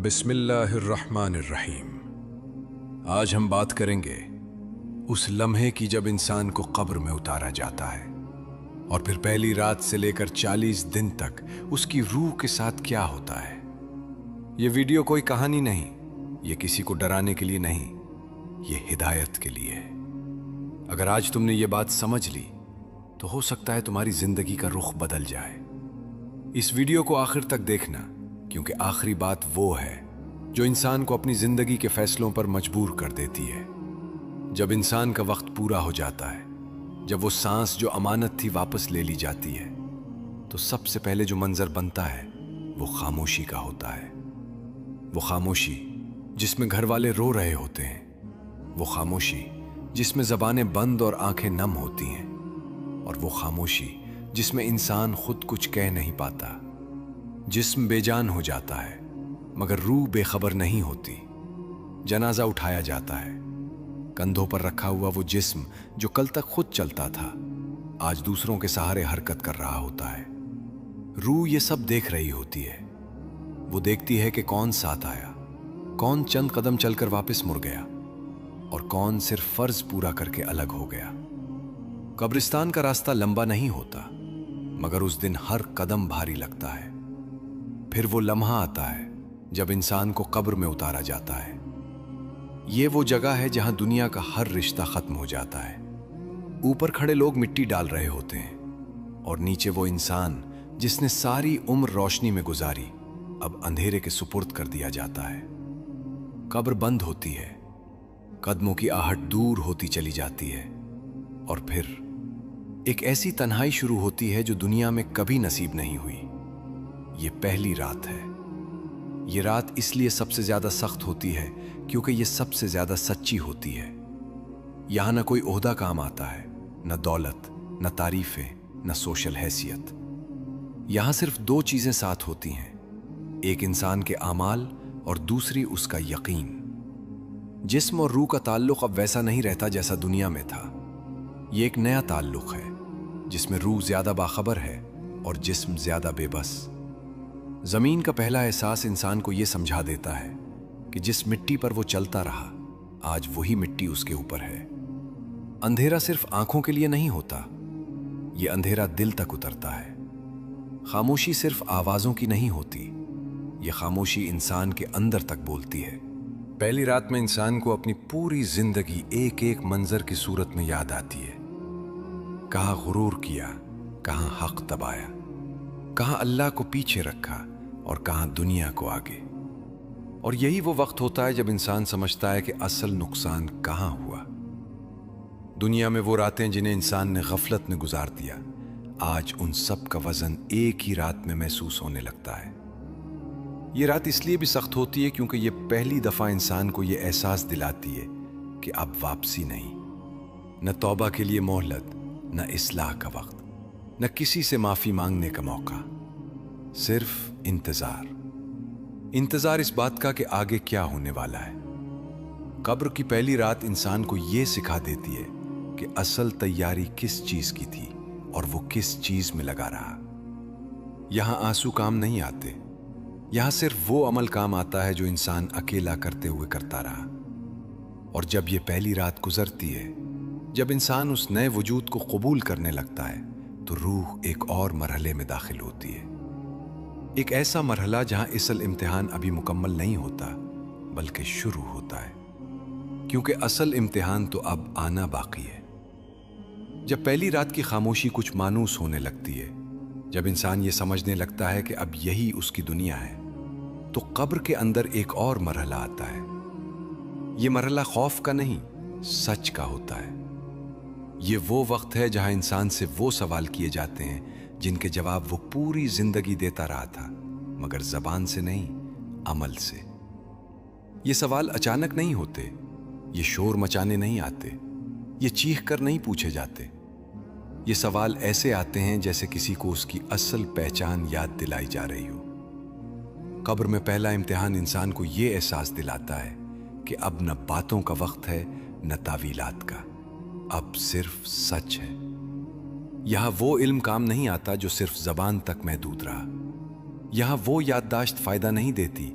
بسم اللہ الرحمن الرحیم۔ آج ہم بات کریں گے اس لمحے کی جب انسان کو قبر میں اتارا جاتا ہے اور پھر پہلی رات سے لے کر 40 دن تک اس کی روح کے ساتھ کیا ہوتا ہے۔ یہ ویڈیو کوئی کہانی نہیں، یہ کسی کو ڈرانے کے لیے نہیں، یہ ہدایت کے لیے ہے۔ اگر آج تم نے یہ بات سمجھ لی تو ہو سکتا ہے تمہاری زندگی کا رخ بدل جائے۔ اس ویڈیو کو آخر تک دیکھنا، کیونکہ آخری بات وہ ہے جو انسان کو اپنی زندگی کے فیصلوں پر مجبور کر دیتی ہے۔ جب انسان کا وقت پورا ہو جاتا ہے، جب وہ سانس جو امانت تھی واپس لے لی جاتی ہے، تو سب سے پہلے جو منظر بنتا ہے وہ خاموشی کا ہوتا ہے۔ وہ خاموشی جس میں گھر والے رو رہے ہوتے ہیں، وہ خاموشی جس میں زبانیں بند اور آنکھیں نم ہوتی ہیں، اور وہ خاموشی جس میں انسان خود کچھ کہہ نہیں پاتا۔ جسم بے جان ہو جاتا ہے مگر روح بے خبر نہیں ہوتی۔ جنازہ اٹھایا جاتا ہے، کندھوں پر رکھا ہوا وہ جسم جو کل تک خود چلتا تھا آج دوسروں کے سہارے حرکت کر رہا ہوتا ہے۔ روح یہ سب دیکھ رہی ہوتی ہے۔ وہ دیکھتی ہے کہ کون ساتھ آیا، کون چند قدم چل کر واپس مڑ گیا، اور کون صرف فرض پورا کر کے الگ ہو گیا۔ قبرستان کا راستہ لمبا نہیں ہوتا مگر اس دن ہر قدم بھاری لگتا ہے۔ پھر وہ لمحہ آتا ہے جب انسان کو قبر میں اتارا جاتا ہے۔ یہ وہ جگہ ہے جہاں دنیا کا ہر رشتہ ختم ہو جاتا ہے۔ اوپر کھڑے لوگ مٹی ڈال رہے ہوتے ہیں اور نیچے وہ انسان جس نے ساری عمر روشنی میں گزاری اب اندھیرے کے سپرد کر دیا جاتا ہے۔ قبر بند ہوتی ہے، قدموں کی آہٹ دور ہوتی چلی جاتی ہے، اور پھر ایک ایسی تنہائی شروع ہوتی ہے جو دنیا میں کبھی نصیب نہیں ہوئی۔ یہ پہلی رات ہے۔ یہ رات اس لیے سب سے زیادہ سخت ہوتی ہے کیونکہ یہ سب سے زیادہ سچی ہوتی ہے۔ یہاں نہ کوئی عہدہ کام آتا ہے، نہ دولت، نہ تعریفیں، نہ سوشل حیثیت۔ یہاں صرف دو چیزیں ساتھ ہوتی ہیں، ایک انسان کے اعمال اور دوسری اس کا یقین۔ جسم اور روح کا تعلق اب ویسا نہیں رہتا جیسا دنیا میں تھا۔ یہ ایک نیا تعلق ہے جس میں روح زیادہ باخبر ہے اور جسم زیادہ بے بس۔ زمین کا پہلا احساس انسان کو یہ سمجھا دیتا ہے کہ جس مٹی پر وہ چلتا رہا آج وہی مٹی اس کے اوپر ہے۔ اندھیرا صرف آنکھوں کے لیے نہیں ہوتا، یہ اندھیرا دل تک اترتا ہے۔ خاموشی صرف آوازوں کی نہیں ہوتی، یہ خاموشی انسان کے اندر تک بولتی ہے۔ پہلی رات میں انسان کو اپنی پوری زندگی ایک ایک منظر کی صورت میں یاد آتی ہے۔ کہاں غرور کیا، کہاں حق دبایا، کہاں اللہ کو پیچھے رکھا اور کہاں دنیا کو آگے۔ اور یہی وہ وقت ہوتا ہے جب انسان سمجھتا ہے کہ اصل نقصان کہاں ہوا۔ دنیا میں وہ راتیں جنہیں انسان نے غفلت میں گزار دیا، آج ان سب کا وزن ایک ہی رات میں محسوس ہونے لگتا ہے۔ یہ رات اس لیے بھی سخت ہوتی ہے کیونکہ یہ پہلی دفعہ انسان کو یہ احساس دلاتی ہے کہ اب واپسی نہیں، نہ توبہ کے لیے مہلت، نہ اصلاح کا وقت، نہ کسی سے معافی مانگنے کا موقع، صرف انتظار۔ انتظار اس بات کا کہ آگے کیا ہونے والا ہے۔ قبر کی پہلی رات انسان کو یہ سکھا دیتی ہے کہ اصل تیاری کس چیز کی تھی اور وہ کس چیز میں لگا رہا۔ یہاں آنسو کام نہیں آتے، یہاں صرف وہ عمل کام آتا ہے جو انسان اکیلا کرتے ہوئے کرتا رہا۔ اور جب یہ پہلی رات گزرتی ہے، جب انسان اس نئے وجود کو قبول کرنے لگتا ہے، تو روح ایک اور مرحلے میں داخل ہوتی ہے۔ ایک ایسا مرحلہ جہاں اصل امتحان ابھی مکمل نہیں ہوتا بلکہ شروع ہوتا ہے، کیونکہ اصل امتحان تو اب آنا باقی ہے۔ جب پہلی رات کی خاموشی کچھ مانوس ہونے لگتی ہے، جب انسان یہ سمجھنے لگتا ہے کہ اب یہی اس کی دنیا ہے، تو قبر کے اندر ایک اور مرحلہ آتا ہے۔ یہ مرحلہ خوف کا نہیں، سچ کا ہوتا ہے۔ یہ وہ وقت ہے جہاں انسان سے وہ سوال کیے جاتے ہیں جن کے جواب وہ پوری زندگی دیتا رہا تھا، مگر زبان سے نہیں، عمل سے۔ یہ سوال اچانک نہیں ہوتے، یہ شور مچانے نہیں آتے، یہ چیخ کر نہیں پوچھے جاتے۔ یہ سوال ایسے آتے ہیں جیسے کسی کو اس کی اصل پہچان یاد دلائی جا رہی ہو۔ قبر میں پہلا امتحان انسان کو یہ احساس دلاتا ہے کہ اب نہ باتوں کا وقت ہے، نہ تعویلات کا، اب صرف سچ ہے۔ یہاں وہ علم کام نہیں آتا جو صرف زبان تک محدود رہا۔ یہاں وہ یادداشت فائدہ نہیں دیتی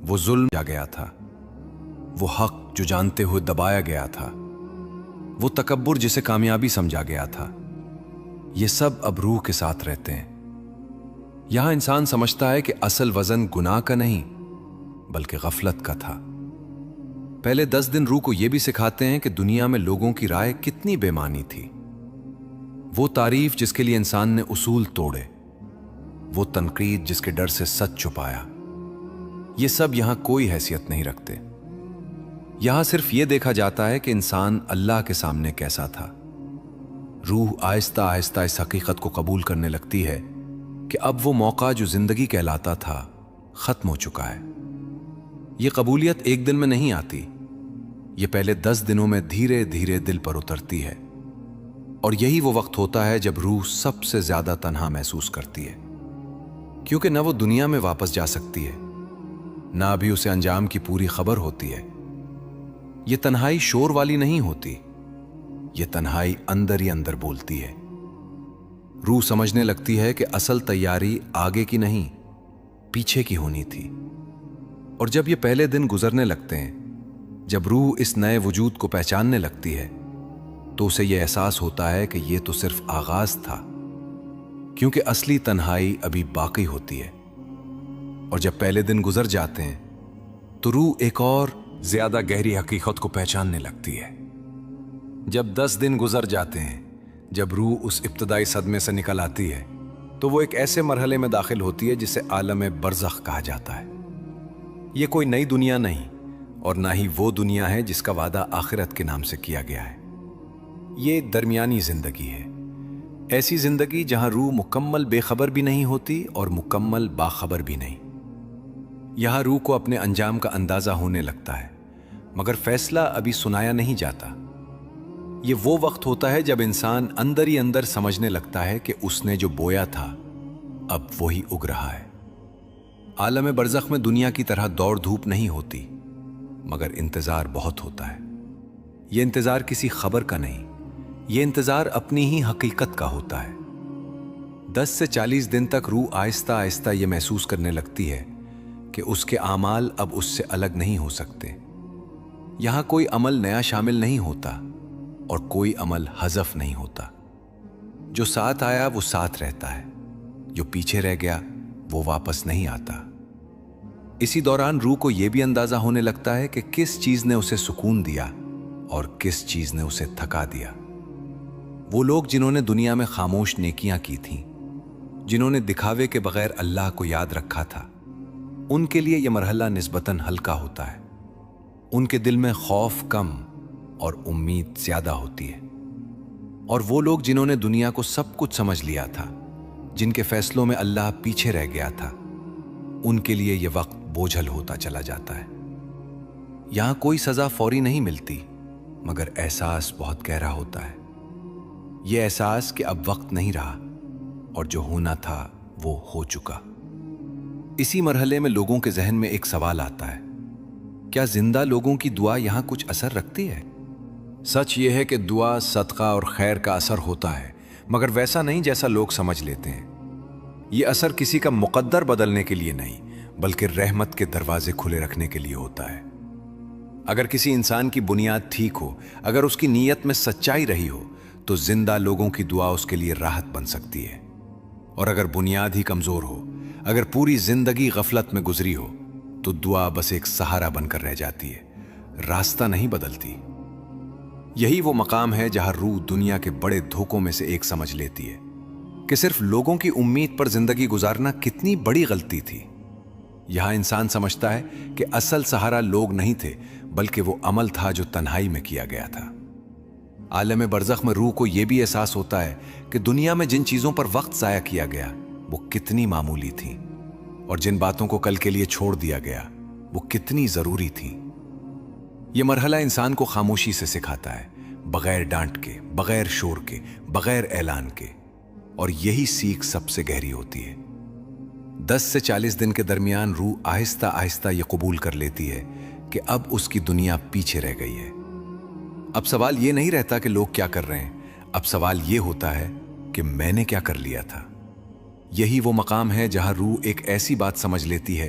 وہ ظلم جا گیا تھا، وہ حق جو جانتے ہوئے دبایا گیا تھا، وہ تکبر جسے کامیابی سمجھا گیا تھا، یہ سب اب روح کے ساتھ رہتے ہیں۔ یہاں انسان سمجھتا ہے کہ اصل وزن گناہ کا نہیں بلکہ غفلت کا تھا۔ پہلے 10 دن روح کو یہ بھی سکھاتے ہیں کہ دنیا میں لوگوں کی رائے کتنی بے معنی تھی، وہ تعریف جس کے لیے انسان نے اصول توڑے، وہ تنقید جس کے ڈر سے سچ چھپایا، یہ سب یہاں کوئی حیثیت نہیں رکھتے۔ یہاں صرف یہ دیکھا جاتا ہے کہ انسان اللہ کے سامنے کیسا تھا۔ روح آہستہ آہستہ اس حقیقت کو قبول کرنے لگتی ہے کہ اب وہ موقع جو زندگی کہلاتا تھا ختم ہو چکا ہے۔ یہ قبولیت ایک دن میں نہیں آتی، یہ پہلے 10 دنوں میں دھیرے دھیرے دل پر اترتی ہے، اور یہی وہ وقت ہوتا ہے جب روح سب سے زیادہ تنہا محسوس کرتی ہے، کیونکہ نہ وہ دنیا میں واپس جا سکتی ہے، نہ ابھی اسے انجام کی پوری خبر ہوتی ہے۔ یہ تنہائی شور والی نہیں ہوتی، یہ تنہائی اندر ہی اندر بولتی ہے۔ روح سمجھنے لگتی ہے کہ اصل تیاری آگے کی نہیں، پیچھے کی ہونی تھی۔ اور جب یہ پہلے دن گزرنے لگتے ہیں، جب روح اس نئے وجود کو پہچاننے لگتی ہے، تو اسے یہ احساس ہوتا ہے کہ یہ تو صرف آغاز تھا، کیونکہ اصلی تنہائی ابھی باقی ہوتی ہے۔ اور جب پہلے دن گزر جاتے ہیں تو روح ایک اور زیادہ گہری حقیقت کو پہچاننے لگتی ہے۔ جب 10 دن گزر جاتے ہیں، جب روح اس ابتدائی صدمے سے نکل آتی ہے، تو وہ ایک ایسے مرحلے میں داخل ہوتی ہے جسے عالم برزخ کہا جاتا ہے۔ یہ کوئی نئی دنیا نہیں، اور نہ ہی وہ دنیا ہے جس کا وعدہ آخرت کے نام سے کیا گیا ہے۔ یہ درمیانی زندگی ہے، ایسی زندگی جہاں روح مکمل بے خبر بھی نہیں ہوتی اور مکمل باخبر بھی نہیں۔ یہاں روح کو اپنے انجام کا اندازہ ہونے لگتا ہے، مگر فیصلہ ابھی سنایا نہیں جاتا۔ یہ وہ وقت ہوتا ہے جب انسان اندر ہی اندر سمجھنے لگتا ہے کہ اس نے جو بویا تھا اب وہی اگ رہا ہے۔ عالم برزخ میں دنیا کی طرح دوڑ دھوپ نہیں ہوتی، مگر انتظار بہت ہوتا ہے۔ یہ انتظار کسی خبر کا نہیں، یہ انتظار اپنی ہی حقیقت کا ہوتا ہے۔ 10 سے 40 دن تک روح آہستہ آہستہ یہ محسوس کرنے لگتی ہے کہ اس کے اعمال اب اس سے الگ نہیں ہو سکتے۔ یہاں کوئی عمل نیا شامل نہیں ہوتا اور کوئی عمل حذف نہیں ہوتا۔ جو ساتھ آیا وہ ساتھ رہتا ہے، جو پیچھے رہ گیا وہ واپس نہیں آتا۔ اسی دوران روح کو یہ بھی اندازہ ہونے لگتا ہے کہ کس چیز نے اسے سکون دیا اور کس چیز نے اسے تھکا دیا۔ وہ لوگ جنہوں نے دنیا میں خاموش نیکیاں کی تھیں، جنہوں نے دکھاوے کے بغیر اللہ کو یاد رکھا تھا، ان کے لیے یہ مرحلہ نسبتاً ہلکا ہوتا ہے۔ ان کے دل میں خوف کم اور امید زیادہ ہوتی ہے۔ اور وہ لوگ جنہوں نے دنیا کو سب کچھ سمجھ لیا تھا، جن کے فیصلوں میں اللہ پیچھے رہ گیا تھا، ان کے لیے یہ وقت بوجھل ہوتا چلا جاتا ہے۔ یہاں کوئی سزا فوری نہیں ملتی، مگر احساس بہت گہرا ہوتا ہے۔ یہ احساس کہ اب وقت نہیں رہا اور جو ہونا تھا وہ ہو چکا۔ اسی مرحلے میں لوگوں کے ذہن میں ایک سوال آتا ہے، کیا زندہ لوگوں کی دعا یہاں کچھ اثر رکھتی ہے؟ سچ یہ ہے کہ دعا، صدقہ اور خیر کا اثر ہوتا ہے، مگر ویسا نہیں جیسا لوگ سمجھ لیتے ہیں۔ یہ اثر کسی کا مقدر بدلنے کے لیے نہیں، بلکہ رحمت کے دروازے کھلے رکھنے کے لیے ہوتا ہے۔ اگر کسی انسان کی بنیاد ٹھیک ہو، اگر اس کی نیت میں سچائی رہی ہو، تو زندہ لوگوں کی دعا اس کے لیے راحت بن سکتی ہے۔ اور اگر بنیاد ہی کمزور ہو، اگر پوری زندگی غفلت میں گزری ہو، تو دعا بس ایک سہارا بن کر رہ جاتی ہے، راستہ نہیں بدلتی۔ یہی وہ مقام ہے جہاں روح دنیا کے بڑے دھوکوں میں سے ایک سمجھ لیتی ہے کہ صرف لوگوں کی امید پر زندگی گزارنا کتنی بڑی غلطی تھی۔ یہاں انسان سمجھتا ہے کہ اصل سہارا لوگ نہیں تھے، بلکہ وہ عمل تھا جو تنہائی میں کیا گیا تھا۔ عالم برزخ میں روح کو یہ بھی احساس ہوتا ہے کہ دنیا میں جن چیزوں پر وقت ضائع کیا گیا وہ کتنی معمولی تھیں، اور جن باتوں کو کل کے لیے چھوڑ دیا گیا وہ کتنی ضروری تھیں۔ یہ مرحلہ انسان کو خاموشی سے سکھاتا ہے، بغیر ڈانٹ کے، بغیر شور کے، بغیر اعلان کے، اور یہی سیکھ سب سے گہری ہوتی ہے۔ 10 سے 40 دن کے درمیان روح آہستہ آہستہ یہ قبول کر لیتی ہے کہ اب اس کی دنیا پیچھے رہ گئی ہے۔ اب سوال یہ نہیں رہتا کہ لوگ کیا کر رہے ہیں، اب سوال یہ ہوتا ہے کہ میں نے کیا کر لیا تھا۔ یہی وہ مقام ہے جہاں روح ایک ایسی بات سمجھ لیتی ہے